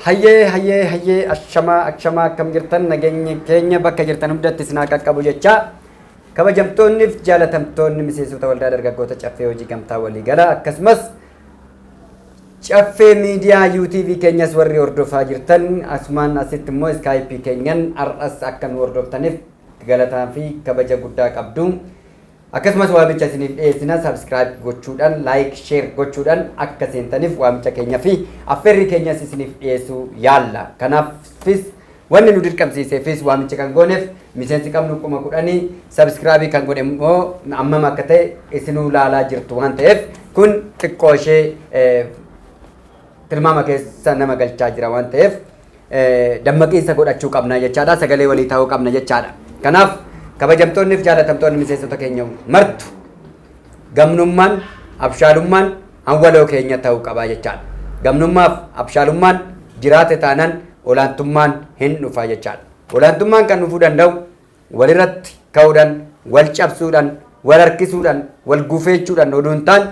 hayyee ashama akkam jirtan nageenya keenya bakka jirtan hundatti isin haa qaqqabu jecha kabajamtoonni fi jaalatamtoonni miseensota waldaa dargaggoota caffee hojii gamtaa walii gala akkasumas caffee miidiyaa UTV keenyas warri hordofaa jirtan asumaan asitti immoo Skype keenyan ar'as akka nu hordoftaniif galataa fi kabaja guddaa qabdu. Akkasumas waamicha isiniif dhiyeessina subscribe gochuudhaan like share gochuudhaan akka seentaniif waamicha keenya fi affeerri keenyas isiniif dhiyeessuu yaalla. Kanaafis wanni nu dirqamsiiseefis waamicha kan gooneef miseensi qabnu 10,000 subscribe kan godhe immoo ammam akka ta'e isinuu laalaa jirtu waan ta'eef kun xiqqoo ishee tilmaama keessa nama galchaa jira waan ta'eef dammaqiinsa godhachuu qabna jechaadha. Sagalee walii ta'uu qabna jechaadha. Kanaaf kabajamtoonni fi jaalatamtoonni miseensota keenya martu gamnummaan abshaalummaan hanwaloo keenya ta'uu qaba jechaadha. Gamnummaaf abshaalummaan jiraate taanaan olaantummaan hin dhufa jechaadha. Olaantummaan kan dhufuu danda'u walirratti ka'uudhaan, wal cabsuudhaan, wal harkisuudhaan, wal gufeechuudhaan oduu hin taane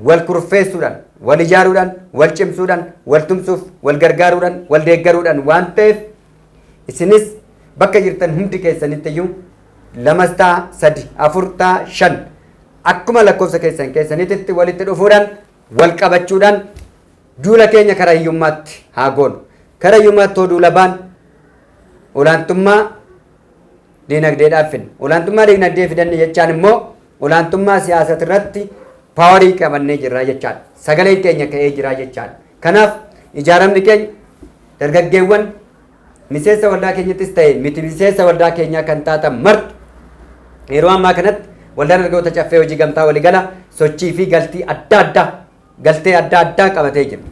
wal kurfeessuudhaan, wal ijaaruudhaan, wal cimsuudhaan, wal tumsuuf, wal gargaaruudhaan, wal deeggaruudhaan waan ta'eef isinis bakka jirtan hundi keessanitti iyyuu lamastaa sadi afurtaa shan akkuma lakkoofsa keessanitti walitti dhufuudhaan wal qabachuudhaan duula keenya karaa hiyyummaatti haa goonu. Karaa hiyyummaatti duula baan olaantummaa diinagdeedhaaf finna. Olaantummaa diinagdee fidanne jechaan immoo olaantummaa siyaasat irratti paawarii qabannee jirra jechaadha. Sagaleen keenya ka'ee jira jechaadha. Kanaaf ijaaramni keenya dargaggeewwan miseensa waldaa keenyattis ta'e miti miseensa waldaa keenyaa kan taatan martu yeroo ammaa kanatti waldaan dargaggoota caffee hojii gamtaa walii gala sochii fi galtee adda addaa qabatee jira.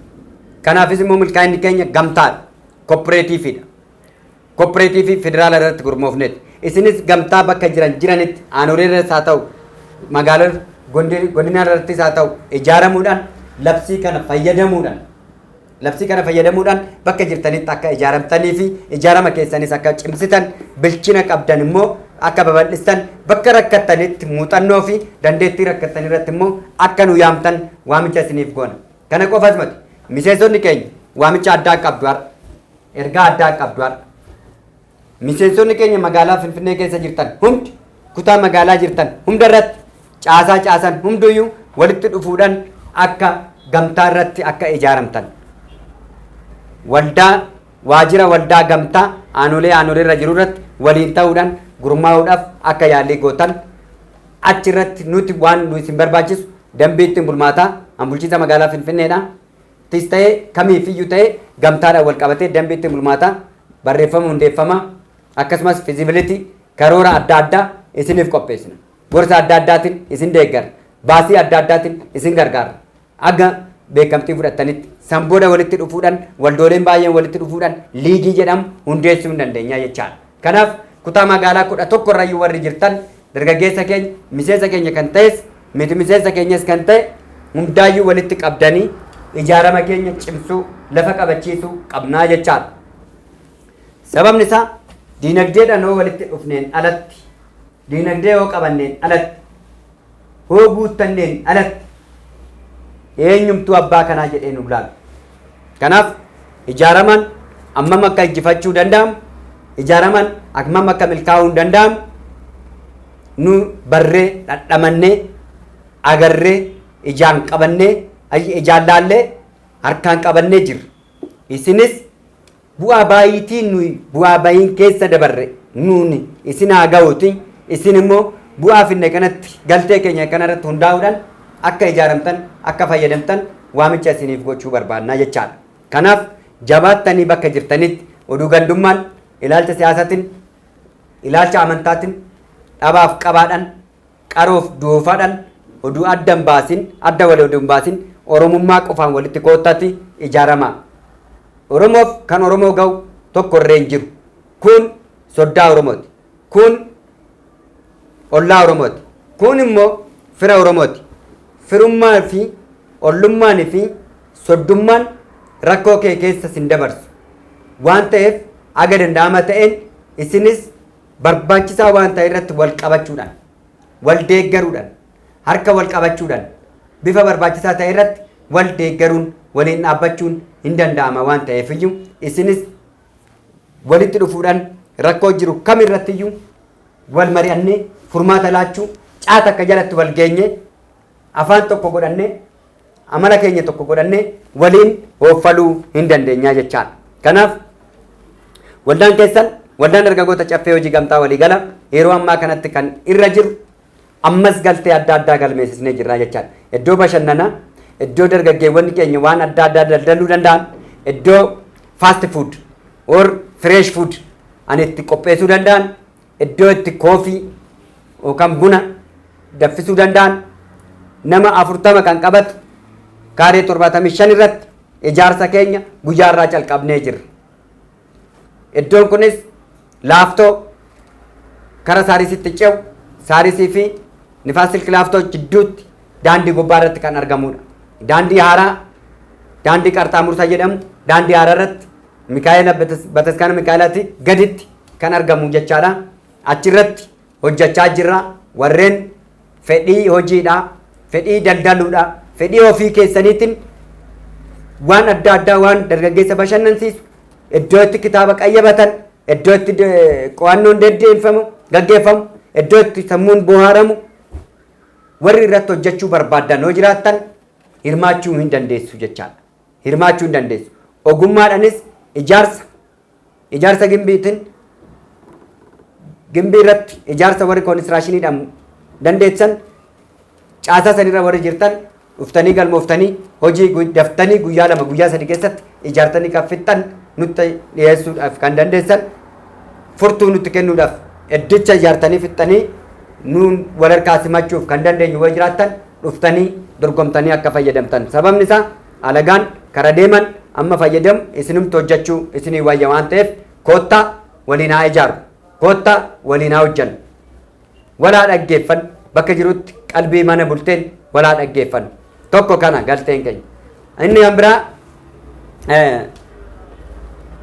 Kanaafis immoo milkaa'inni keenya gamtaadha. Kooppareetiiviidha. Kooppareetiivii federaala irratti gurmoofneeti. Isinis gamtaa bakka jiranitti aanolee irrattis haa ta'u magaalaa godina irrattis haa ta'u ijaaramuudhaan labsii kana fayyadamuudhaan bakka jirtanitti akka ijaaramtanii fi ijaarama keessanis akka cimsitan bilchina qabdan immoo akka babal'istan bakka rakkattanitti muuxannoo fi dandeettii rakkattan irratti immoo akka nu yaamtan waamicha isiniif goona. Kana qofas miti miseensonni keenya waamicha addaa qabdu har'a. Ergaa addaa qabdu har'a. Miseensonni keenya magaalaa Finfinnee keessa jirtan hundi kutaa magaalaa jirtan hunda irratti caasan hunduyyuu walitti dhufuudhaan akka gamtaa irratti akka ijaaramtan. Waajjira waldaa gamtaa aanolee irra jiru irratti waliin ta'uudhaan gurmaa'uudhaaf akka yaalii gootan achirratti nuti waan nu isin barbaachisu dambii ittiin bulmaataa bulchiinsa magaalaa Finfinneedha. Tis ta'ee kamiifiyyuu ta'ee gamtaadhaan wal qabatee dambii ittiin bulmaataa barreeffama hundeeffama akkasumas fizibilitii karoora adda addaa isiniif qopheessina. Gorsa adda addaatiin isin deeggarra. Baasii adda addaatiin isin gargaara. Aga beekamtii fudhattanitti sanbooda walitti dhufuudhaan waldooleen baay'een walitti dhufuudhaan liigii jedhamu hundeessuu hin dandeenya jechaadha. Kanaaf kutaa magaalaa 11 irrayyuu warri jirtan dargaggeessa keenya miseensa keenya kan ta'es miti miseensa keenyas kan ta'e hundaayyuu walitti qabdanii ijaarama keenya cimsuu lafa qabachiisuu qabnaa jechaadha. Sababni isaa diinagdeedhaan hoo walitti dhufneen alatti diinagdee hoo qabanneen alatti hoo guuttanneen alatti eenyumtuu abbaa kanaa jedhee nu ilaalu. Kanaaf ijaaraman ammam akka injifachuu danda'amu ijaaraman ammam akka milkaa'uu danda'amu nu barree dhadhamannee agarree ijaan qabannee ijaan laallee harkaan qabannee jirra. Isinis bu'aa baay'iitiin nuyi bu'aa baay'iin keessa dabarre nuuni isin haa ga'uuti isin immoo bu'aa finne kanatti galtee keenya kanarratti hundaa'uudhaan akka ijaaramtan akka fayyadamtan waamicha isiniif gochuu barbaannaa jechaadha. Kanaaf jabaattanii bakka jirtanitti oduu gandummaan ilaalcha siyaasaatiin ilaalcha amantaatiin dhabaaf qabaadhaan qaroof doofaadhaan oduu adda hin baasin oromummaa qofaan walitti koottatti ijaaramaa. Oromoof kan Oromoo ga'u tokko irree hin jiru. Kun soddaa Oromooti. Kun ollaa Oromooti. Kun immoo fira Oromooti. Firummaa fi ollummaan fi soddummaan rakkoo kee keessa sin dabarsu. Waan ta'eef aga danda'ama ta'een isinis barbaachisaa waan ta'e irratti wal qabachuudhaan, wal deeggaruudhaan, harka wal qabachuudhaan bifa barbaachisaa ta'e irratti wal deeggaruun waliin dhaabbachuun hin danda'ama waan ta'eefiyyuu isinis walitti dhufuudhaan rakkoo jiru kamirrattiyyuu wal mari'annee furmaata laachuu caata akka jalatti wal geenye afaan tokko godhannee amala keenya tokko godhannee waliin hoofaluu hin dandeenyaa jechaadha. Kanaaf waldaan keessan waldaan dargaggoota caffee hojii gamtaa waliigala yeroo ammaa kanatti kan irra jiru ammas galtee adda addaa galmeessisnee jirra jechaadha. Iddoo bashannanaa, iddoo dargaggeewwan keenya waan adda addaa daldaluu danda'an, iddoo fast food or fresh food ani itti qopheessuu danda'an, iddoo itti koofii yookaan buna danfisuu danda'an nama 40 kan qabatu kaaree 75 irratti ijaarsa keenya guyyaarraa calqabnee jirra. Iddoon kunis laaftoo kara saarisitti ce'u saarisii fi nifaas silk laaftoo jidduutti daandii gubbaa irratti kan argamudha. Daandii haaraa daandii qarxaamursa jedhamu daandii haaraa irratti Mikaa'ela Bataskaana Mikaa'elaatti gaditti kan argamu jechaadha. Achirratti hojjechaa jirra. Warreen fedhii hojiidha, fedhii daldaluudha, fedhii ofii keessaniitiin waan adda addaa waan dargaggeessa bashannansiisu iddoo itti kitaaba qayyabatan, iddoo itti qo'annoon deddeebifamu gaggeeffamu, iddoo itti sammuun bohaaramu warri irratti hojjechuu barbaadan yoo jiraattan hirmaachuu hin dandeessu jechaadha. Hirmaachuu hin dandeessu. Ogummaadhaanis ijaarsa gimbiitiin gimbii irratti ijaarsa warri koonistiraashiniidhaan dandeessan caasaa sanirra warri jirtan dhuftanii galmooftanii hojii daftanii guyyaa 2 guyyaa 3 keessatti ijaartanii kan fixxan nutti dhiyeessuudhaaf kan dandeessan furtuu nutti kennuudhaaf iddicha ijaartanii fixxanii nuun wal harkaa simachuuf kan dandeenyu yoo jiraattan dhuftanii dorgomtanii akka fayyadamtan. Sababni isaa alagaan kara deeman amma fayyadamu isinumti hojjechuu isinii wayya waan ta'eef koottaa waliin haa ijaaru, koottaa waliin haa hojjannu, walaa dhaggeeffan bakka jirutti qalbii mana bulteen walaa dhaggeeffan. Tokko kana galteen keenya. Inni kan biraa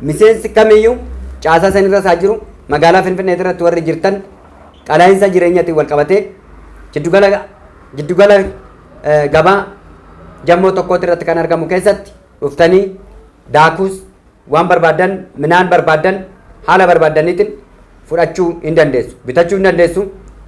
miseensi kamiyyuu caasaa sanirra isaa jiru magaalaa Finfinnee irratti warri jirtan qaala'insa jireenyaatiin wal qabatee jiddugala gabaa jammoo tokkooti irratti kan argamu keessatti dhuftanii daakuus waan barbaadan midhaan barbaadan haala barbaadaniitiin fudhachuu hin dandeessu, bitachuu hin dandeessu,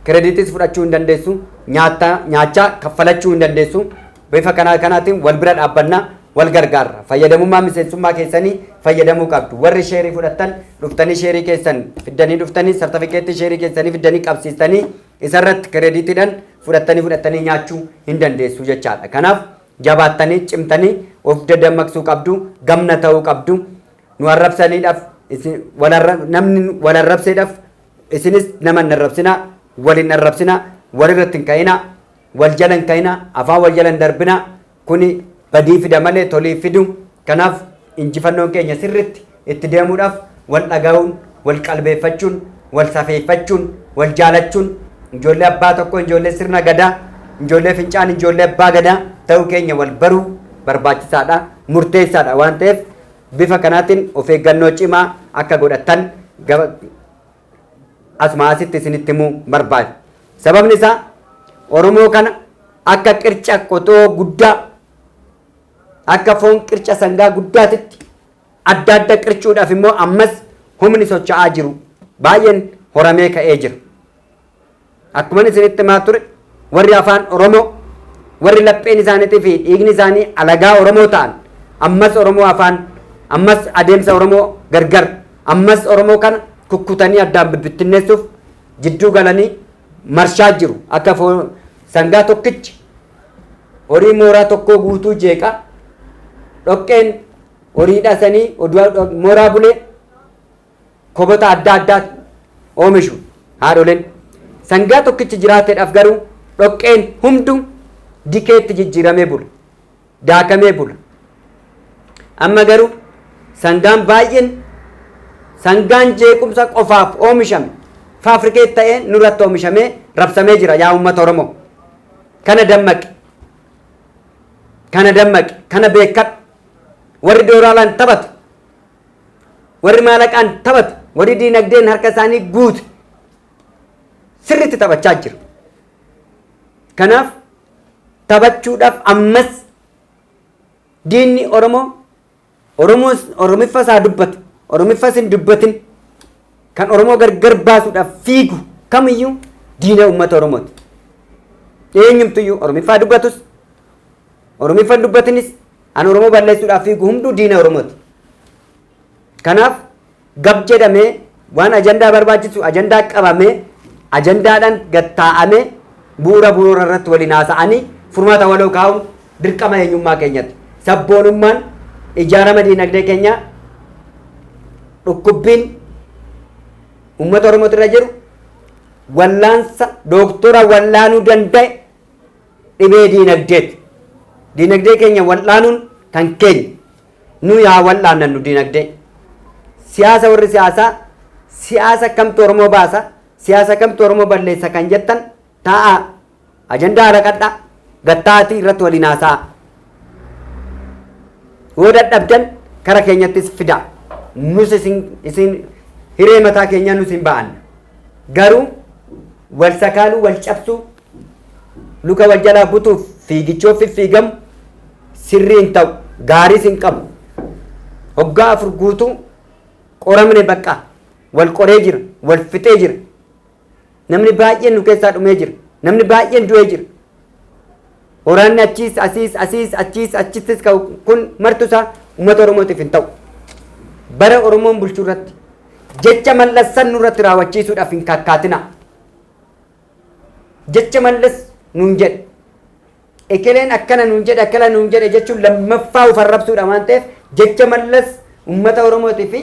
kireediitis fudhachuu hin dandeessu, nyaachaa kaffalachuu hin dandeessu. Bifa kanaatiin wal bira dhaabbannaa wal gargaarra. Fayyadamummaa miseensummaa keessanii fayyadamuu qabdu. Warri sheerii fudhattan dhuftanii sheerii keessan fiddanii dhuftanii sartifikeettii sheerii keessanii fiddanii qabsiistanii isarratti kireediitiidhaan fudhattanii nyaachuu hin dandeessu jechaadha. Kanaaf jabaattanii cimtanii of dammaqsuu qabdu, gamna ta'uu qabdu. Nu arrabsaniidhaaf namni wal arrabseedhaaf isinis nama hin arrabsinaa, wal hin arrabsinaa, wal irratti hin ka'inaa, wal jala hin ka'inaa, afaan wal jala hin darbinaa. Kuni badii fida malee tolii fidu. Kanaaf injifannoon keenya sirritti itti deemuudhaaf wal dhagahuun, wal qalbeeffachuun, wal safeeffachuun, wal jaalachuun ijoollee abbaa tokko, ijoollee sirna gadaa, ijoollee fincaan, ijoollee abbaa gadaa ta'uu keenya wal baruu barbaachisaadha, murteessaadha waan ta'eef bifa kanaatiin of eeggannoo cimaa akka godhattan asuma asitti isinitti himuu barbaada. Sababni isaa Oromoo kana akka qirca qotoo guddaa akka foon qirca sangaa guddaatitti adda qircuudhaaf immoo ammas humni socho'aa jiru baay'een horamee ka'ee jira. Akkuma isinitti himaa ture warri afaan Oromoo warri lapheen isaaniitii fi dhiigni isaanii alagaa Oromoo ta'an ammas Oromoo afaan ammas adeemsa Oromoo gargar ammas Oromoo kana kukkutanii addaan bibbittinneessuuf jidduu galanii marshaa jiru. Akka sangaa tokkichi horii mooraa tokkoo guutuu jeeqa dhoqqeen horii dhasanii mooraa bulee kobota adda addaa oomishu haadholeen sangaa tokkichi jiraateedhaaf garuu dhoqqeen hundu dikeetti jijjiiramee bula, daakamee bula. Amma garuu sangaan baay'een sangaan jeequmsa qofaaf oomishame faafrikeet ta'ee nurratti oomishamee rabsamee jira. Yaa uummata Oromoo kana dammaqi, kana beekadhu. Warri dooraalaan taphatu, warri maallaqaan taphatu, warri diinagdeen harka isaanii guute sirriitti taphachaa jiru. Kanaaf taphachuudhaaf ammas diinni Oromiffa isaa dubbatu Oromiffa isin dubbatin kan Oromoo gargar baasuudhaaf fiigu kamiyyuu diina uummata Oromooti. Eenyumtuyyuu Oromiffaa dubbatus Oromiffa dubbatinis an Oromoo balleessuudhaaf fiigu hunduu diina Oromooti. Kanaaf gab jedhamee waan ajandaa barbaachisu ajandaa qabamee ajandaadhaan gattaa'amee bu'uura irratti waliin haasa'anii furmaata waloo kaa'uun dirqama eenyummaa keenyatti. Sabboonummaan ijaarama diinagdee keenyaa dhukkubbiin uummata Oromootti irra jiru wallaansa dooktora wallaanuu danda'e dhibee diinagdeeti. Diinagdee keenya wallaanuun kan keenya nu yaa wallaanannu diinagdee. Siyaasa warri siyaasa kamtu Oromoo baasa siyaasa kamtu Oromoo balleessa kan jettan taa'a ajandaa raqadhaa gattaatii irratti waliin haasa'a. Yoo dadhabdan kara keenyattis fida nus isin hiree mataa keenya nus hin ba'an garuu wal sakaaluu wal cabsuu luka wal jalaa butuuf fiigichoo fiigamu sirrii hin ta'u gaariis hin qabu. Hoggaa afur guutuu qoramne bakka wal qoree jira wal fixee jira namni baay'een nu keessaa dhumee jira namni baay'een du'ee jira. Waraanni achittis kun martusaa uummata Oromootiif hin ta'u. Bara Oromoon bulchuu irratti jecha mallassan nurratti raawwachiisuudhaaf hin kakkaatina. Jecha mallas nuun jedhe ekeleen akkana nuun jedhe jechuun lammaffaa uf arrabsuudha waan ta'eef jecha mallas uummata Oromootiif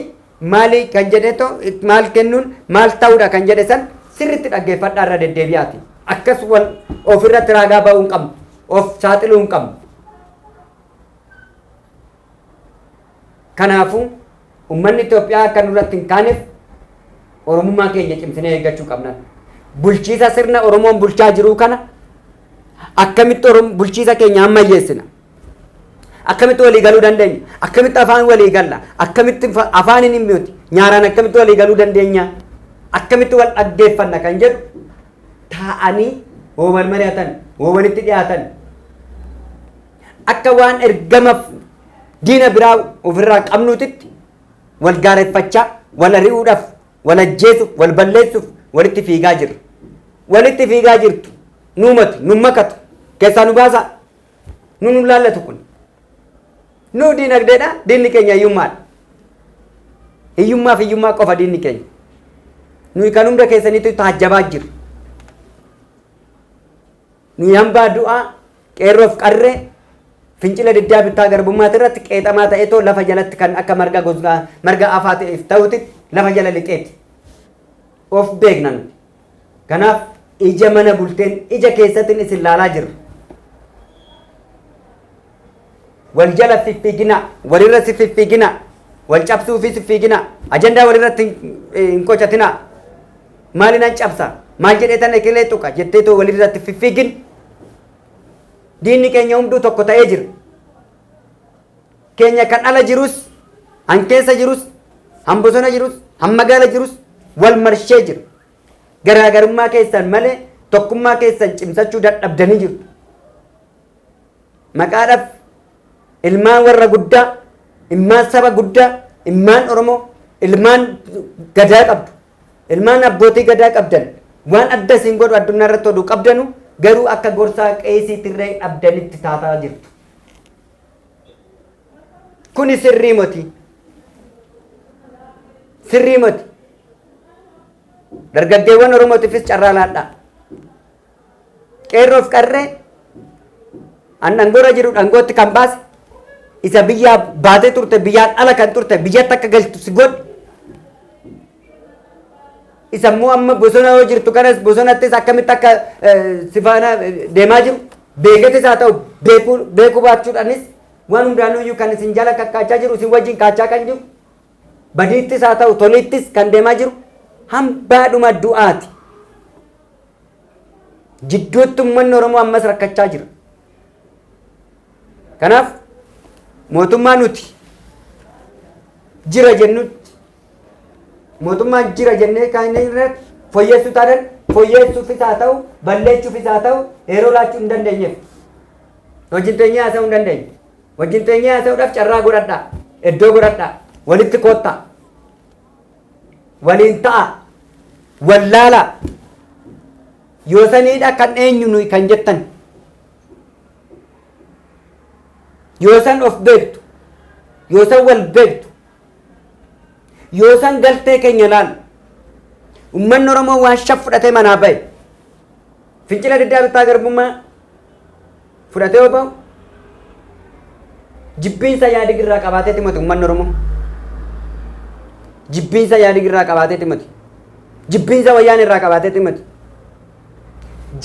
maali kan jedheetoo maal kennuun maal ta'uudha kan jedhe san sirriitti dhaggeeffadhaa irra deddeebi'aati. Akkas wal ofirratti raagaa ba'uu hin qabnu. Of saaxiluu hin qabnu. Kanaafuu uummanni Itoophiyaa akka nurratti hin kaaneef Oromummaa keenya cimsinee eeggachuu qabna. Bulchiisa sirna Oromoon bulchaa jiru kana akkamitti bulchiisa keenya ammayyeessina? Akkamitti walii galuu dandeenya? Akkamitti afaan walii galla? Akkamitti afaan hin himnuuti? Nyaaraan akkamitti walii galuu dandeenya? Akkamitti wal dhaggeeffanna kan jedhu taa'anii hoo wal mari'atan hoo walitti dhiyaatan akka waan ergamaaf diina biraa ofirraa qabnuutitti wal gaareffachaa wal ari'uudhaaf wal ajjeesuuf wal balleessuuf walitti fiigaa jirra. Walitti fiigaa jirtu nuumatu nu makatu keessaa nu baasa nu laallatu kun nu diinagdeedha diinni keenya hiyyummaadha. Hiyyummaa qofa diinni keenya nuyi kan hunda keessaniitu taajjabaa jiru. Nuyi hambaa du'aa qeerroof qarree fincila diddaa bittaa garbummaati irratti qeexamaa ta'eetoo lafa jalatti kan akka marga afaa ta'eef ta'utti lafa jala lixeeti. Of beekna nuti. Kanaaf ija mana bulteen ija keessattiin isin laalaa jirra. Wal jala fiffiigina walirra si fiffiigina wal cabsuu fi fiffiigina ajandaa walirratti hin qocatina. Maalinan cabsa maal jedhee tan ekelee tuqa jetteetoo walirratti fiffiigin diinni keenya hunduu tokko ta'ee jira. Keenya kan ala jirus han keessa jirus han bosona jirus han magaala jirus wal marshee jira. Garaagarummaa keessan malee tokkummaa keessan cimsachuu dadhabdanii jiru. Maqaadhaaf ilmaan warra guddaa ilmaan saba guddaa ilmaan Oromoo ilmaan gadaa qabdu. Ilmaan abbootii gadaa qabdan waan adda isin godhu addunyaa irratti oduu qabdanu garuu akka gorsaa qeesiitirree dhabdanitti taataa jirtu. Kuni sirrii moti. Sirrii moti. Dargaggeewwan Oromootiifis carraa laadhaa. Qeerroof qarree an dhangoora jiru dhangootti kan baase isa biyyaa baatee turte biyyaan ala kan turte biyyatti akka galtu si godhu. Isammoo amma bosona yoo jirtu kanas bosonattis akkamitti akka sifaana deemaa jiru beekatis haa ta'u beekuu baachuudhaanis waan hundaanuyyuu kan isin jala kakkaachaa jiru isin wajjin kaachaa kan jiru badiittis haa ta'u toliittis kan deemaa jiru hambaadhuma du'aati. Jidduutti uummanni Oromoo ammas rakkachaa jira. Kanaaf mootummaa nuti jira jennutti mootummaan jira jennee kan irratti fooyyessuu taatan fooyyessuufis haa ta'u balleessuufis haa ta'u yeroo laachuu hin dandeenyeef hojiin teenyaa haasa'uu hin dandeenye. wajjin teenyaa ta'uudhaaf carraa godhadhaa iddoo godhadhaa walitti koottaa waliin ta'a wallaala yoo saniidha kan eenyu nuyi kan jettan yoo san of beektu yoo san wal beektu yoo san galtee keenya laalu ummanni Oromoo waan shaf fudhatee manaa bahe fincila diddaa bittaa garbummaa fudhatee yoo ba'u jibbiinsa yaadi irraa qabaatee timati ummanni Oromoo jibbiinsa yaadi irraa qabaatee timati jibbiinsa wayyaan irraa qabaatee timati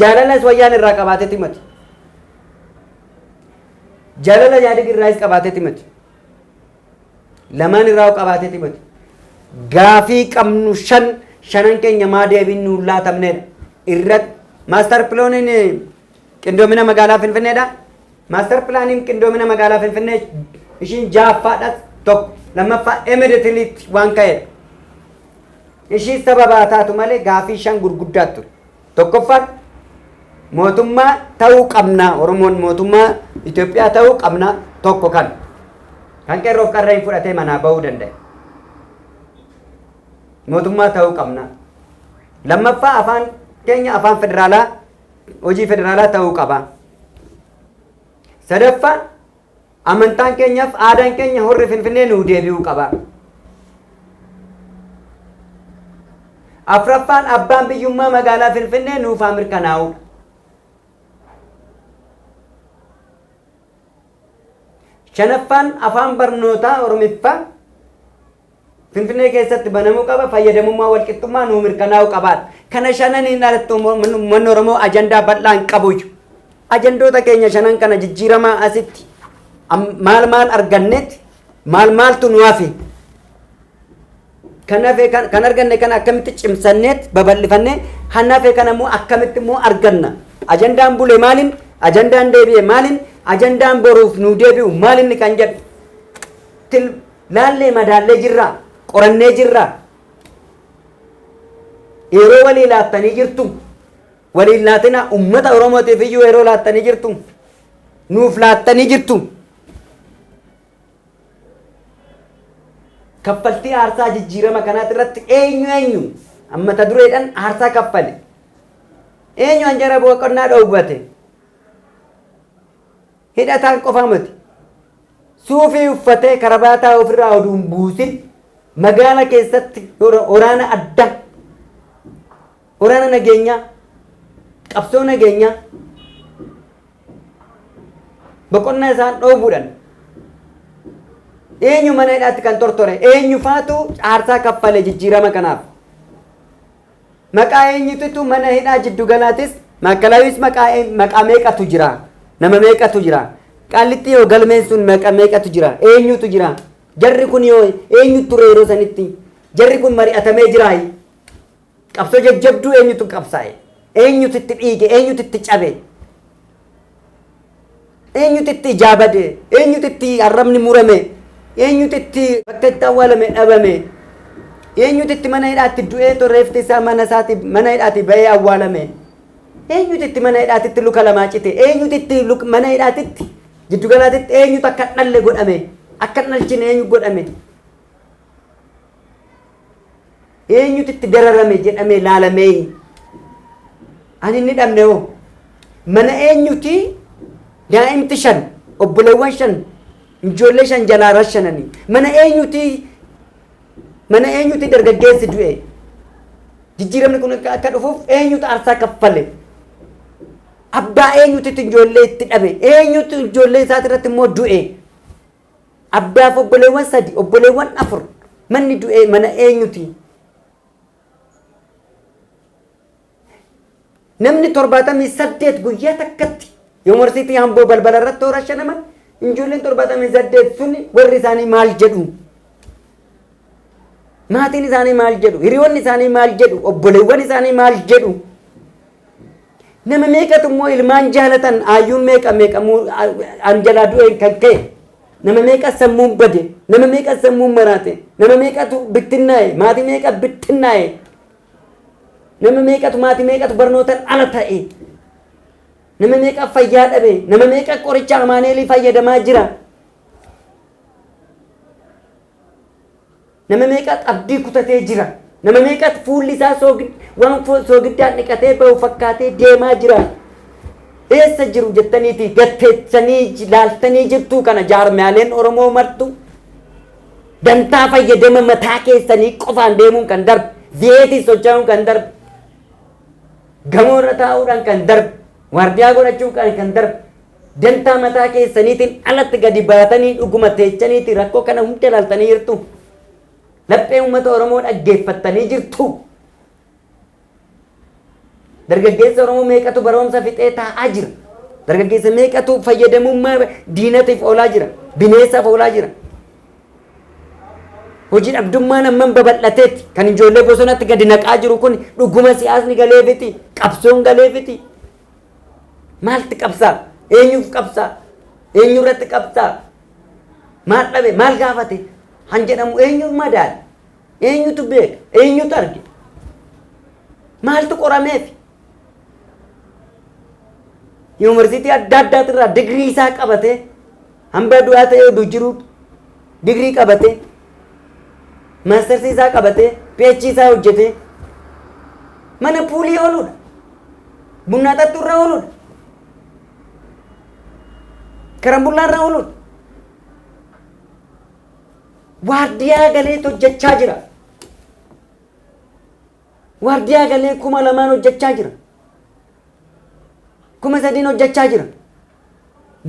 jaalalas wayyaan irraa qabaatee timati jaalala yaadi irraas qabaatee timati lamaan irraa qabaatee timati gaafii qabnu shanan keenya maa deebiin nu laatamneedha irratti maaster pilaaniin qindoomina magaalaa Finfinneedha. Maaster pilaaniin qindoomina magaalaa Finfinnee ishiin ja'affaadhaas tokko lammaffaa immediately waan ka'eedha. Ishii sababa taatu malee gaafii shan gurguddaa ture. Tokkoffaan mootummaa ta'uu qabnaa Oromoon mootummaa Itoophiyaa ta'uu qabnaa tokko kan qeerroof qarreen fudhatee manaa bahuu danda'e. Mootummaa ta'uu qabnaa. Lammaffaa afaan keenya afaan federaalaa hojii federaalaa ta'uu qaba. Sadaffaan amantaan keenyaaf aadaan keenya horri Finfinnee nuu deebi'uu qaba. Afraffaan abbaan biyyummaa magaalaa Finfinnee nuuf mirkanaa'u. Shanaffaan afaan barnootaa Oromiffaa Finfinnee keessatti banamuu qaba. Fayyadamummaa walqixxummaa nuu mirkanaa'u qabaadha. Kana shananiin alatti uummanni Oromoo ajandaa bal'aa hin qabu. Ajandoota keenya shanan kana jijjiiramaa asitti maal argannetti maaltu nu hafe kan arganne kana akkamitti cimsanneet babal'ifannee hannafe kana immoo akkamitti immoo arganna ajandaan bule maalin ajandaan deebi'e maalin ajandaan boruuf nu deebi'u maalin kan jedhu laallee madaallee jirra qorannee jirra yeroo walii laattanii jirtu waliin laatina ummata Oromootiif iyyuu yeroo laattanii jirtu nuuf laattanii jirtu kaffaltii aarsaa jijjiirama kanaati irratti eenyu ammata dureedhaan aarsaa kaffale eenyu hanjara boqonnaa dhoowwate hidhataan qofa miti suufii uffatee karabaataa ofirraa oduun buusin magaala keessatti waraana adda waraana nageenyaa qabsoo nageenyaa boqonnaa isaan dhoowwuudhaan eenyu mana hidhaatti kan tortore eenyu faatu aarsaa kaffale jijjiirama kanaaf maqaa eenyutu mana hidhaa jiddu galaatis maakalaawis maqaa meeqatu jira nama meeqatu jira qaallitti yoo galmeen sun maqaa meeqatu jira eenyutu jira jarri kun yoo eenyutu ture yeroo sanitti jarri kun mari'atamee jira qabsoo jajjabduu eenyutu qabsaa'e eenyutu itti dhiige eenyutu itti cabe eenyutu itti jaabade eenyutu itti arrabni murame eenyutu itti bakka itti awwaalame dhabame eenyutu itti mana hidhaatti du'ee torreefti isaa mana hidhaatti bahee awwaalame eenyutu itti mana hidhaatti luka lamaa cite eenyutu itti mana hidhaatti jiddugalaatti eenyutu akka dhalle godhame akka dhalchine eenyu godhame eenyutu itti dararame jedhame laalame ani ni dhabne hoo mana eenyuti daa'imti shan obboleewwan shan ijoollee shan jalaa rashananii mana eenyuti dargaggeessi du'e jijjiiramni kun akka dhufuuf eenyutu aarsaa kaffale abbaa eenyutu ijoollee itti dhabe eenyutu ijoollee isaati irratti immoo du'e abbaaf obboleewwan sadi obboleewwan afur manni du'e mana eenyuti namni 78 guyyaa takkatti yuunivarsiitii Amboo balbala irratti horashanaman ijoolleen 78 sun warri isaanii maal jedhu maatiin isaanii maal jedhu hiriyoonni isaanii maal jedhu obboleewwan isaanii maal jedhu nama meeqatu immoo ilmaan jaalatan ayyuun meeqa anjalaa du'e kan ka'e nama meeqa sammuun bade nama meeqa sammuun maraate nama meeqatu bittinnaa'e maatii meeqa bittinnaa'e nama meeqatu maatii meeqatu barnootaan ala ta'e nama meeqa fayyaa dhabe nama meeqa qoricha amaaneelii fayyadamaa jira nama meeqaatu abdii kutatee jira, nama meeqaatu fuulli isaa waan soogiddaan dhiqatee bahu fakkaatee deemaa jira. Eessa jiru jettaniiti gatteessanii laaltanii jirtu kana jaarmaaleen Oromoo martu dantaa fayyadama mataa keessanii qofaan deemuun kan darbe, zeetii socho'uun kan darbe, gamoo irra taa'uudhaan kan darbe, waardiyaa godhachuun kan darbe, dantaa mataa keessaniitiin alatti gadi baatanii dhuguma teechaniiti rakkoo kana hunda ilaaltanii jirtu. Laphee uummata Oromoo dhaggeeffattanii jirtu. Dargaggeessa Oromoo meeqatu barumsa fixee taa'aa jira. Dargaggeessa meeqatu fayyadamummaa diinatiif oolaa jira, bineensaaf oolaa jira. Hojii dhabdummaan amman babal'ateetti kan ijoollee bosonatti gadi naqaa jiru kun dhuguma siyaasni galeefiti, qabsoon galeefiti. Maalti qabsaa? Eenyuuf qabsaa? Eenyurratti qabsaa? Maal dhabe? Maal gaafate? Han jedhamu eenyuuf madaala? Eenyutu beeka? Eenyutu arge? Maaltu qorameef? Yuunivarsiitii adda addaatirraa digrii isaa qabatee hamba du'aa ta'ee oduu jiru digrii qabatee maastersii isaa qabatee PhD isaa hojjetee mana puulii ooludha. Bunnaa xaxxurra ooludha. Karambullaarra ooludha. Waardiyaa galee hojjechaa jira. Waardiyaa galee 2000 hojjechaa jira. 3,000 hojjechaa jira.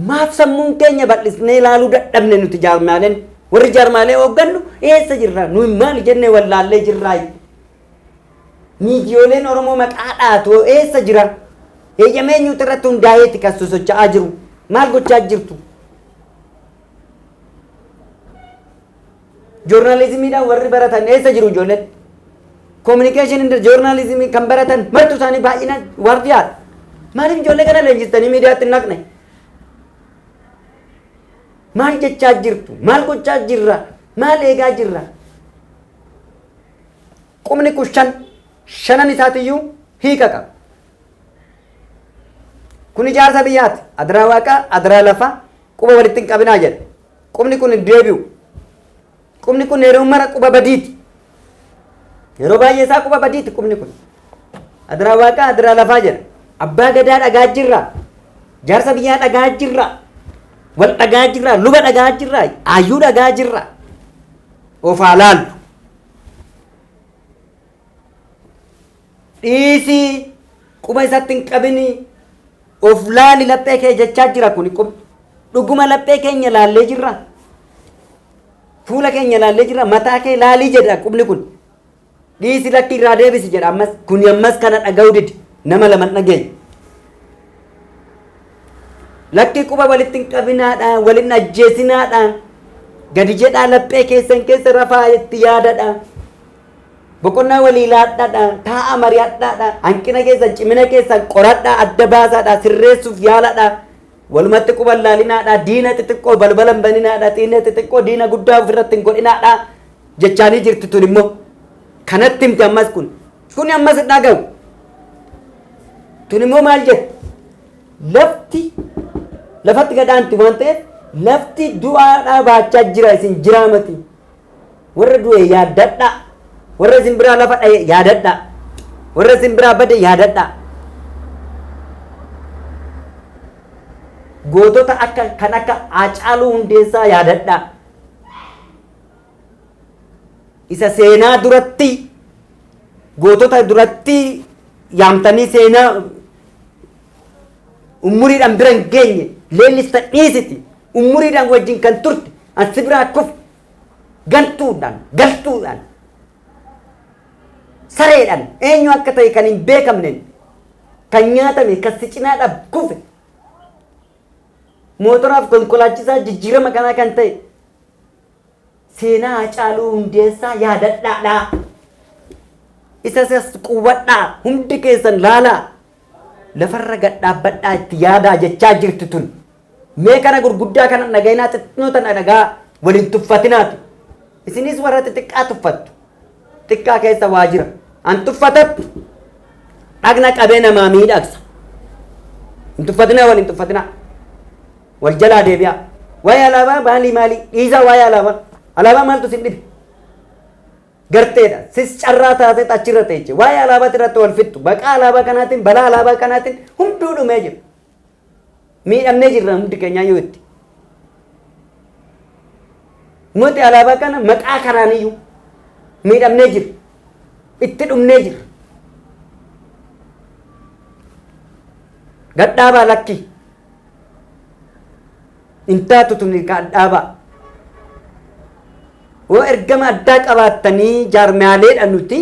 Maaf sammuun keenya bal'isnee ilaaluu dadhabne nuti jaarmaaleen warri jaarmaalee hooggannu eessa jirra? Nuyi maal jennee wallaallee jirraa? Miidiyooleen Oromoo maqaa dhaatu eessa jira? Eeyyamee eenyuutu irratti hundaa'eeti kan sosocho'aa jiru? Maal gochaa jirtu? Joornaalizimiidhaan warri baratan eessa jiru ijoolleen? Kominikeeshiniin joornaalizimii kan baratan martu isaanii baay'inaan waardiyaadha. Maaliif ijoollee kana leenjistanii miidiyaatti hin naqne? Maal jechaa jirtu? Maal gochaa jirra? Maal eegaa jirra? Qubni kun shanan isaatiyyuu hiika qaba. Kun ijaarsa biyyaati. Adiraa waaqaa, adiraa lafaa, quba walitti hin qabinaa jedha. Qubni kun hin deebi'u. Qubni kun yeroo mara quba badiiti. Yeroo baay'ee isaa quba badiiti qubni kun. Adiraa waaqaa, adiraa lafaa jedha. Abbaa gadaa dhagaa jirra. Jaarsa biyyaa dhagaa jirra. Wal dhagaa jirra. Luba dhagaa jirra. Ayyuu dhagaa jirra. Of haa laallu. Dhiisii quba isatti hin qabini. Of laali laphee kee jechaa jira kuni qubni. Dhuguma laphee keenya laallee jirra. Fuula keenya laallee jirra. Mataa kee laalii jedha qubni kun. Dhiisii lakki irraa deebisi jedha ammas. Kuni ammas kana dhaga'uu didi. Nama laman dhageenya. Lakki quba walitti hin qabinaadhaan, walin ajjeesinaadhaan, gadi jedhaa laphee keessan keessa rafaa itti yaadadhaan, boqonnaa walii laadhaadhaan, taa'a mari'adhaadhaan, hanqina keessan, cimina keessan qoradhaa, adda baasaadhaan, sirreessuuf yaaladhaan, walumatti quban laalinaadhaan, diina xixiqqoo balbala hin baninaadhaan, diina xixiqqoo diina guddaa ofirratti hin godhinaadhaan jechaanii jirti tun immoo. Kanatti himti ammas kun. Kun ammas hin dhaga'u. Tun immoo maal jette? Lafti lafatti gadhaanti waan ta'eef lafti du'aadhaa baachaa jira isin jiraamati. Warra du'e yaadadhaa. Warra isin biraa lafa dhaye yaadadhaa. Warra isin biraa bade yaadadhaa. Gootota kan akka Haacaaluu Hundeessaa yaadadhaa. Isa seenaa duratti gootota duratti yaamtanii seenaa umuriidhaan bira hin geenye leellista dhiisiti umuriidhaan wajjin kan turte ansi biraa kuf galtuudhaan sareedhaan eenyu akka ta'e kan hin beekamneen kan nyaatame kan si cinaadhaaf kufe mootoraaf konkolaachisaa jijjiirama kanaa kan ta'e seenaa Haacaaluu Hundeessaa yaadadhaadhaa. Isa quwwadhaa hundi keessan laalaa. Lafarra gadhaabbadhaa itti yaadaa jechaa jirti tun. Mee kana gurguddaa kana dhagaynaa xixiqqoota dhagaa waliin tuffatinaati. Isinis warra xixiqqaa tuffattu. Xiqqaa keessa waa jira. An tuffatattu dhagna qabee namaa miidhagsa. Hin tuffatinaa waliin tuffatinaa. Wal jalaa deebi'aa. Waa'ee alaabaa maalii dhiisaa waa'ee alaabaa. Alaabaa maaltu sin dhibe? garteedha sis carraa taatee achirra teeche waa'ee alaabaa irratti wal fixxu baqaa alaabaa kanaatiin balaa alaabaa kanaatiin hunduu dhumee jiru miidhamnee jirra hundi keenyaa yoo itti nuti alaabaa kana maqaa kanaaniyyuu miidhamnee jiru itti dhumnee jiru gadhaabaa lakki intaatu tuni gadhaabaa oo ergama addaa qabaattanii jaarmaaleedha nuti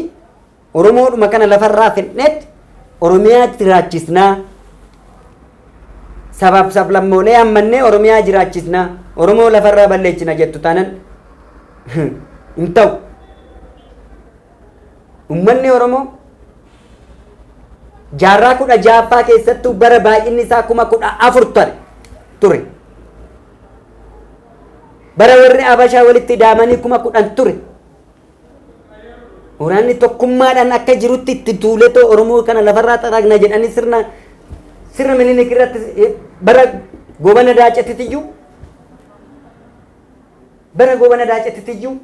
oromoodhuma kana lafarraa fedheet oromiyaa jiraachisnaa sabab sablammoolee ammannee oromiyaa jiraachisnaa oromoo lafarraa balleechina jettu taanan hin ta'u ummanni oromoo jaarraa 16ffaa keessattuu bara baay'inni isaa 14,000 ture bara warri abashaa walitti daamanii 10,000 ture waraanni tokkummaadhaan akka jirutti itti tuuletoo oromoo kana lafarraa xaraagna jedhanii sirna Minilik irratti bara goobana daacetitiyyuu bara goobana daacetitiyyuu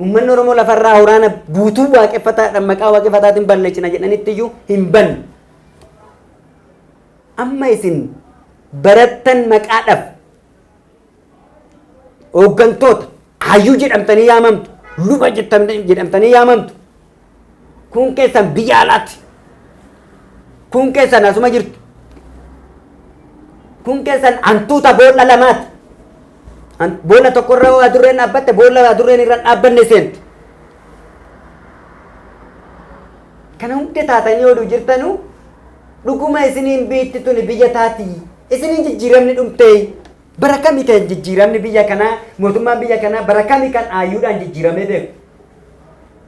ummanni oromoo lafarraa waraana guutuu waaqeffataadhaan maqaa waaqeffataatiin balleechina jedhanittiyyu hin banne amma isin barattan maqaadhaaf hooggantoota hayyuu jedhamtanii yaamamtu luba jedhamtanii yaamamtu kun keessan biyya alaatti kun keessan asuma jirtu kun keessan hantuuta boolla lamaati boolla tokkorra adurreen dhaabbatte boolla adurreen irra dhaabbanne seentu kana hundi taatanii oduu jirtanu dhuguma isiniin biitti tuni biyya taati isiniin jijjiiramni dhumtee bara kamii kan jijjiiramni biyya kanaa mootummaan biyya kanaa bara kamii kan aayyuudhaan jijjiiramee beeku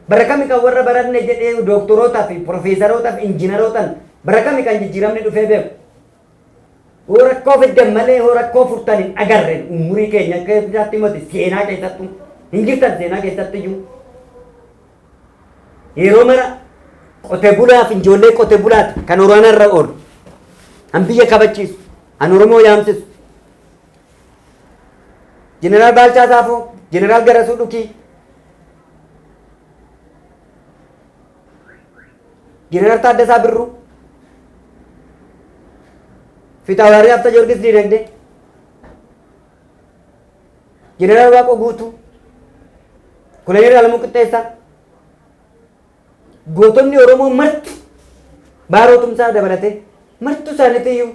bara kamii kan warra baranne jedhee dooktorootaa fi profeesaroota fi injiinarootaan bara kamii kan jijjiiramni dhufee beeku rakkoo fiddan malee rakkoo furtan hin agarreen umurii keenya keessatti moti seenaa keessattu hin jirtan seenaa keessatti iyyuu yeroo mara qotee bulaaf ijoollee qotee bulaati kan waraana irra oolu an biyya kabachiisu an oromoo yaamsisu jeneraal Baalchaa Saafoo jeneraal Garasuu Dhukii jeneraal Taaddasaa Birruu Fitaawaarii Abta Giyoorgis Diinagdee jeneraal Waaqoo Guutuu Koloneel Alamuu Qixxeessaa gootonni oromoo marti baarootumsaa dabalatee martu isaaniitiyyuu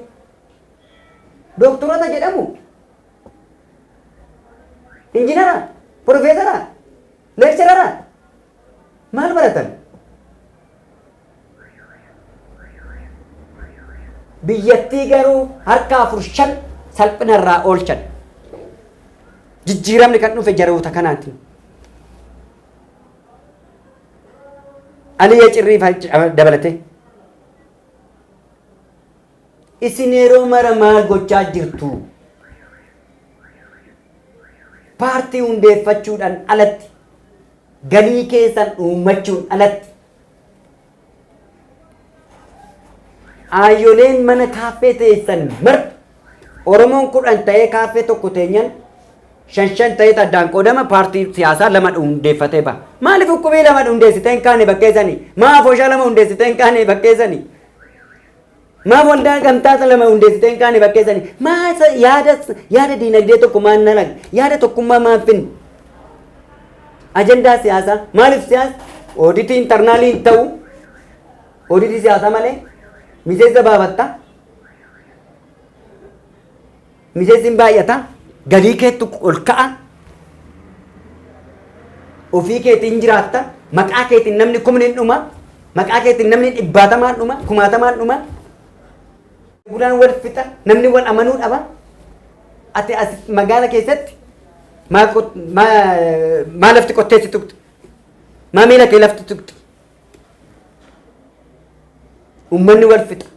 dooktorota jedhamu injiinara profeesara leekchirara maal baratan biyyattii garuu harka 4-5 salphinarraa oolchan jijjiiramni kan dhufe jaroota kanaatiin Aliyya Cirrii dabalatee isin yeroo mara maal gochaa jirtu paartii hundeeffachuudhaan alatti galii keessan uummachuun alatti aayyoleen mana kaaffee teessan marti oromoon 10 ta'ee kaaffee tokko teenyan 5 ta'ee addaan qoodama paartii siyaasaa lama hundeeffatee ba'a. Maaliif huccubee lama hundeessitee hin kaane bakkeessanii? Maaf fooshaa lama hundeessitee hin kaane bakkeessanii? Maaf waldaa gamtaa lama hundeessitee hin kaane bakkeessanii? Maaf yaada diinagdee tokko maan nalaga? Yaada tokkummaa maan finne? Ajandaa siyaasaa maaliif siyaasa? Ooditii intarnaalii hin ta'u ooditii siyaasaa malee miseensa baafattaa miseensi hin baay'ataa galii keetu ol ka'a ofii keetiin jiraatta maqaa keetiin namni kumni dhuma maqaa keetiin namni 100 dhuma 1000 dhuma bulaan wal fixa namni wal amanuu dhaba ati as magaala keessatti maa lafti qotteessi tuqxi maa miila kee lafti tuqxi ummanni wal fixa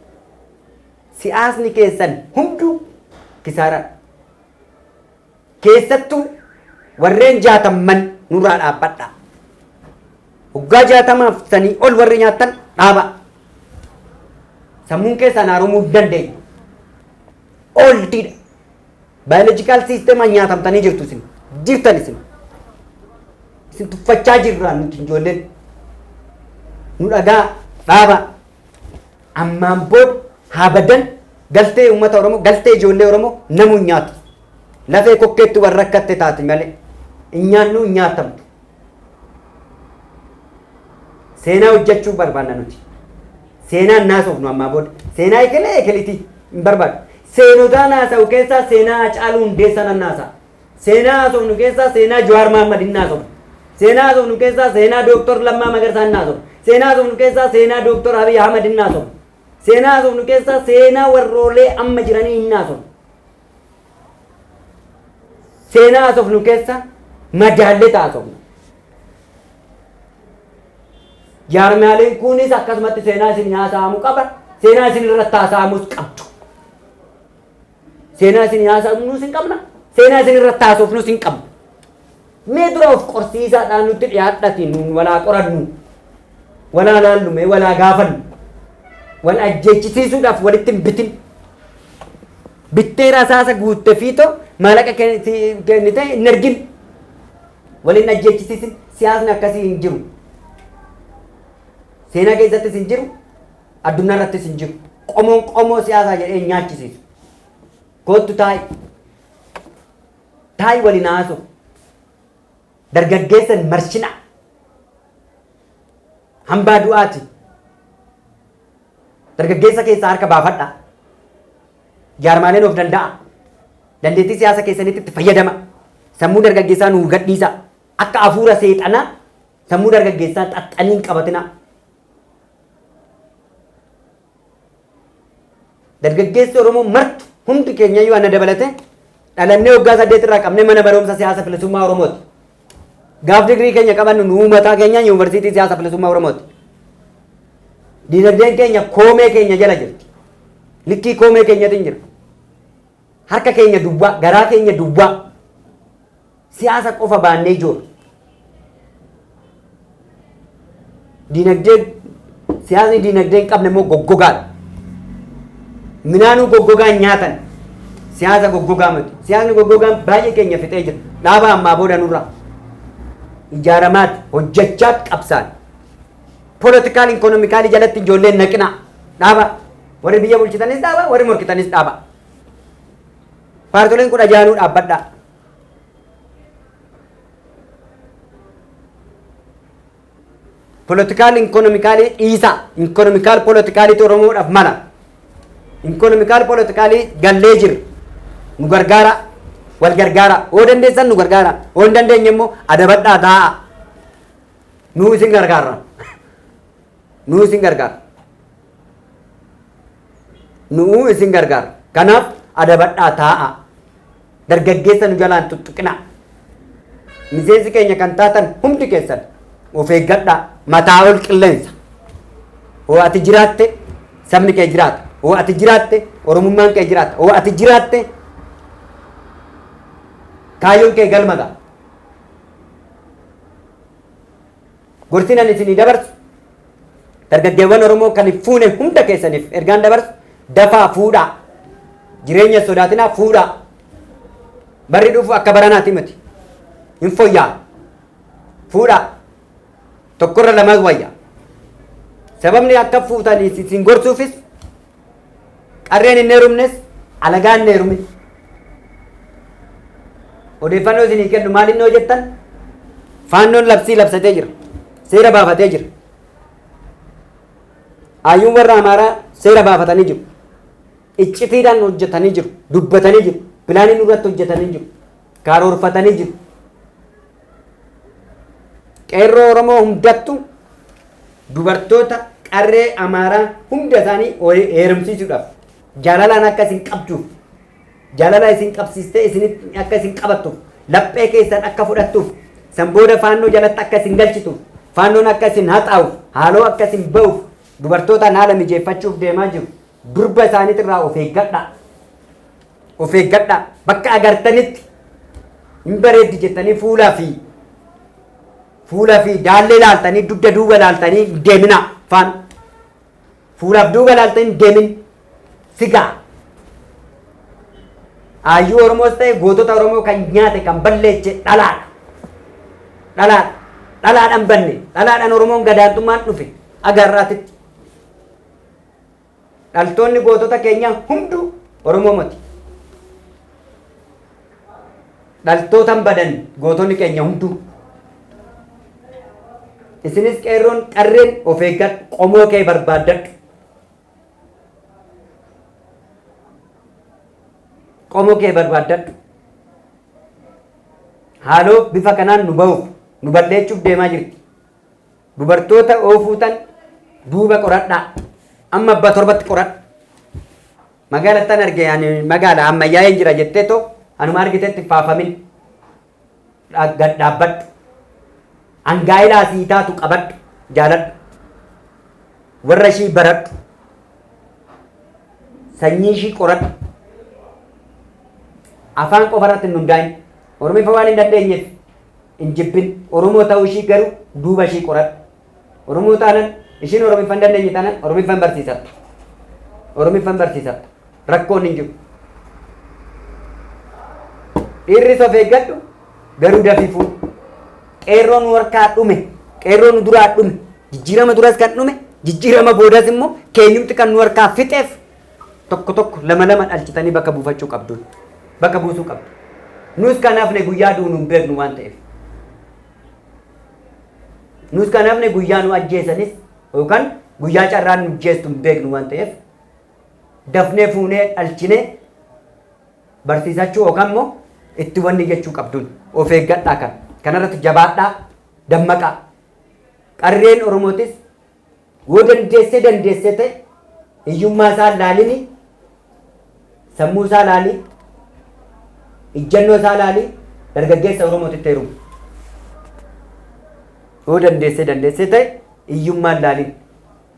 siyaasni keessan hunduu kisaaraa keessattuu warreen 60 nurraa dhaabbadha waggaa 60 sanii ol warri nyaatan dhaaba sammuun keessan haaromuu dandeenyu ooldiidha biological system nyaatamtanii jirtu isin jirtan isin isin tuffachaa jirra nuti ijoolleen nu dhagaa dhaaba ammaan booda haa badan galtee uummata Oromoo galtee ijoollee Oromoo namuu nyaata lafee kokkeetti warra rakkatte taati malee nyaannu nyaatamtu seenaa hojjechuu barbaanna nuti seenaan naasofnu ammaa booda seenaa ekeliti hin barbaadu seenota naasa'u keessaa seenaa Hacaaluu Hundeessaa naasa seenaa haasofnu keessaa seenaa Jawaar Mohaammed naasofnu seenaa haasofnu keessaa seenaa Dooktor Lammaa Magarsaa naasofnu seenaa haasofnu keessaa seenaa Dooktor Abiy Ahmed naasofnu seenaa haasofnu keessaa seenaa warroolee amma jiranii naasofnu seenaa haasofnu keessaa madaallee taasofnu jaarmaaleen kunis akkasumatti seenaa isin haasa'amu qaba seenaa isin irratti haasa'amus qabdu seenaa isin haasa'amus hin qabna seenaa isin irratti haasofnus hin qabna mee dura of qorsiisaadhaan nutti dhiyaadhati nuun walaa qorannu walaa laallume walaa gaafannu wal ajjeechisiisuudhaaf walitti hin bitin bittee rasaasa guutte fiito maallaqa kennite hin argin waliin ajjeechisiisin siyaasni akkasii hin jiru seenaa keessattis hin jiru addunyaa irrattis hin jiru qomoo siyaasaa jedhee nyaachisiisu kootu taayi waliin haasa'u dargaggeessan marshina hambaa du'aati dargaggeessa keessaa harka baafadha jaarmaaleen of danda'a dandeettii siyaasa keessanitti itti fayyadama sammuu dargaggeessaa nuu gadhiisa akka hafuura seexanaa sammuu dargaggeessaa xaxxanii hin qabatina dargaggeessi Oromoo martu hundi keenya yoo ana dabalate dhalannee waggaa 8 irraa qabnee mana barumsa siyaasa filisummaa Oromooti gaaf digrii keenya qabannu nu mataa keenya yuunivarsiitii siyaasa filisummaa Oromooti dinagdeen keenya koomee keenya jala jirti likkii koomee keenyatiin jira harka keenya duwwaa garaa keenya duwwaa siyaasa qofa baannee jiru dinagdee siyaasni dinagdeen qabne immoo goggogaadha minaanuu goggogaan nyaatan siyaasa goggogaa miti siyaasni goggogaan baay'ee keenya fixee jira dhaaba ammaa booda nurraa ijaaramaatti hojjechaatti qabsaan politikaal ikonomikaalii jalatti ijoolleen naqina dhaaba warri biyya bulchitanis dhaaba warri morkitanis dhaaba paartileen 16 dhaabbadhaa politikaal ikonomikaalii dhiisa ikonomikaal politikaalii Oromoodhaaf mala ikonomikaal politikaalii gallee jira nu gargaara wal gargaara oo dandeessan nu gargaara oo hin dandeenye immoo adabadhaa taa'a nu isin gargaara nu isin gargaara nu isin gargaara kanaaf adabadhaa taa'a dargaggeessa nu jalaan tuttuqina miseensi keenya kan taatan hundi keessan of eeggadhaa mataa ol qilleensa oo ati jiraatte sabni kee jiraata oo ati jiraatte oromummaan kee jiraata oo ati jiraatte kaayyoon kee galmata gorsinan isinii dabarsu dargaggeewwan Oromoo kan fuune hunda keessaniif ergaan dabarsu dafaa fuudhaa jireenya sodaatinaa fuudhaa barri dhufu akka baranaati miti hin foyyaa fuudhaa tokkorra lamas wayya sababni akka fuutanii isin gorsuufis qarreen hin heerumnes alagaan hin heerumin odeeffannoo isinii kennu maal inni hojjettan faannoon labsii labsatee jira seera baafatee jira ayyuun warra Amaaraa seera baafatanii jiru iccitiidhaan hojjetanii jiru dubbatanii jiru pilaanii nurratti hojjetanii jiru karoorfatanii jiru qeerroo Oromoo hundattu dubartoota qarree Amaaraa hunda isaanii heerumsiisuudhaaf jaalalaan akka isin qabduuf jaalala isin qabsiistee isin akka isin qabattuuf laphee keessan akka fudhattuuf san booda faannoo jalatti akka isin galchituuf faannoon akka isin haxaa'uuf haaloo akka isin ba'uuf dubartootaan haala mijeeffachuuf deemaa jiru durba isaaniitirraa of eeggadhaa bakka agartanitti hin bareeddi jettanii fuulaa fi daallee laaltanii dugda duuba laaltanii deemina faan fuulaaf duuba laaltanii deemin sigaa ayyuu Oromoos ta'e gootota Oromoo kan nyaate kan balleeche dhalaadha dhalaadhaan banne dhalaadhaan Oromoon gadaantummaan dhufe agarraatitti dhaltoonni gootota keenya hunduu Oromoo miti dhaltootan badan gootonni keenya hunduu isinis qeerroon qarreen of eeggadhu qomoo kee barbaaddadhu qomoo kee barbaaddadhu haaloo bifa kanaan nu ba'uuf nu balleechuuf deemaa jirti dubartoota oofuutan duuba qoradhaa amma abbaa torbatti qoradhu magaalattan arge ani magaala ammayyaa'een jira jettee too anuma argitetti faafamin gad dhaabbadhu angaayilaa sii taatu qabadhu jaaladhu warra ishii baradhu sanyii ishii qoradhu afaan qofarratti hin hundaa'in Oromifa waan hin dandeenyeef hin jibbin Oromoo ta'uu ishii garuu duuba ishii qoradhu Oromoo taanan ishiin Oromifa hin dandeenye taanan Oromifa hin barsiisattu Oromifa hin barsiisattu rakkoon hin jiru dhiirris of eeggadhu garuu dafii fuudhu qeerroon warkaa dhume qeerroon duraa dhume jijjiirama duras kan dhume jijjiirama boodas immoo keenyumti kan nu warkaa fixeef tokko tokko lama lama dhalchitanii bakka buufachuu qabdu bakka buusuu qabdu nus kanaafne guyyaa duunu hin beeknu waan ta'eef nus kanaafne guyyaa nu ajjeesanis yookaan guyyaa carraan nu ajjeestu hin beeknu waan ta'eef dafnee fuunee dhalchinee barsiisachuu yookaan immoo itti wanni jechuu qabduun of eeggadhaa kan kanarratti jabaadhaa dammaqaa qarreen Oromootis yoo dandeessee ta'e hiyyummaa isaa laalini sammuu isaa laali ijjannoo isaa laali dargaggeessa Oromootitti heerumu yoo dandeessee ta'e hiyyummaan laalin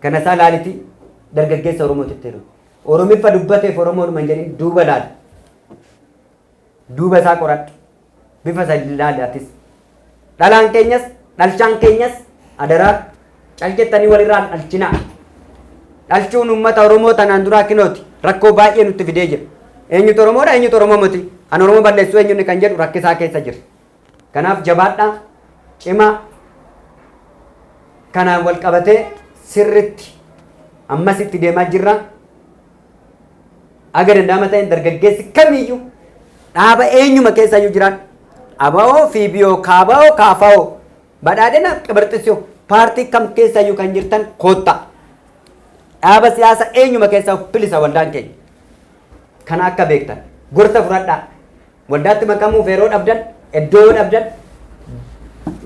kana isaa laaliti dargaggeessa Oromootitti heerumu Oromiffa dubbateef Oromoodhuma hin jedhin duuba laali duuba isaa qoradhu bifa isa laalatis dhalaan keenyas dhalchaan keenyas adaraa calqettanii walirraa dhalchinaa dhalchuun uummata Oromoo tanaan duraa kinooti rakkoo baay'ee nutti fidee jira eenyutu Oromoodha eenyutu Oromoo miti an Oromoo balleessuu eenyuun kan jedhu rakkisaa keessa jira kanaaf jabaadhaa cimaa kanaan wal qabatee sirritti ammas itti deemaa jirra aga danda'ama ta'een dargaggeessi kamiyyuu dhaaba eenyuma keessayyuu jiraan aba'oo fiibiyoo kaaba'oo kaafa'oo badhaadhina qibirxisiyoo paartii kam keessayyuu kan jirtan kootta dhaaba siyaasa eenyuma keessaa bilisa waldaan keenya kana akka beektan gorsa fudhadhaa waldaatti makamuuf yeroo dhabdan iddoo dhabdan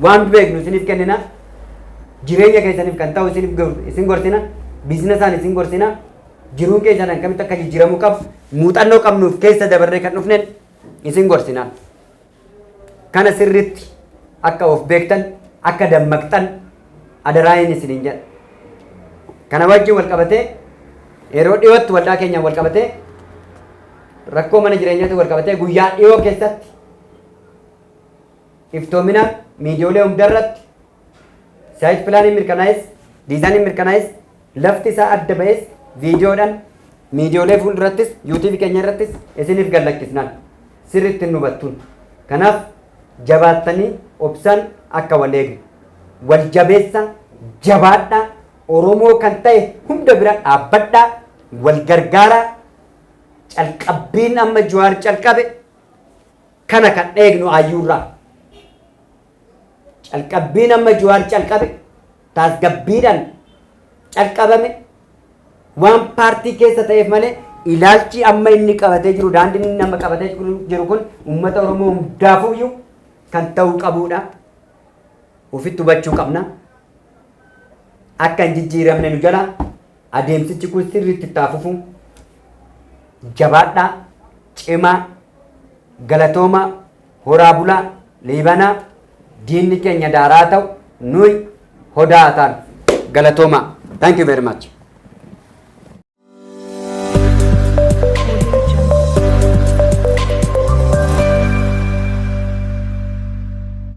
waan beeknu isiniif kennina jireenya keessaniif kan ta'u isin gorsina biizinasaan isin gorsina jiruun keessan akkamitti akka jijjiiramuu qabu muuxannoo qabnuuf keessa dabarree kan dhufneen isin gorsinaan kana sirritti akka of beektan akka dammaqxan adaraayin isiniin jedha kana wajjin wal qabatee yeroo dhiyootti waldaa keenyaan wal qabatee rakkoo mana jireenyaatti wal qabatee guyyaa dhiyoo keessatti iftoominaan miidiyoolee hundarratti saayit pilaaniin mirkanaa'es diizaaniin mirkanaa'es lafti isaa adda ba'es viidiyoodhaan miidiyoolee fuuldurattis yuutiivi keenya irrattis isiniif gallakkisnaan sirritti hin hubattuun kanaaf jabaattanii obsaan akka wal eegnu wal jabeessa jabaadhaa Oromoo kan ta'e hunda bira dhaabbadhaa wal gargaaraa calqabbiin amma Jawaar calqabe kana kan eegnu ayyuurraa calqabbiin amma Jawaar calqabe tasgabbiidhaan calqabame waan paartii keessa ta'eef malee ilaalchi amma inni qabatee jiru daandiin inni amma qabatee jiru kun uummata Oromoo hundaafuyyuu kan ta'uu qabuudha ofitti hubachuu qabna akka hin jijjiiramne nu jala adeemsichi kun sirriitti taafufu jabaadhaa cimaa galatoomaa horaa bulaa liibanaa diinni keenya daaraa ta'u nuyi hodaataan galatoomaa thank you very much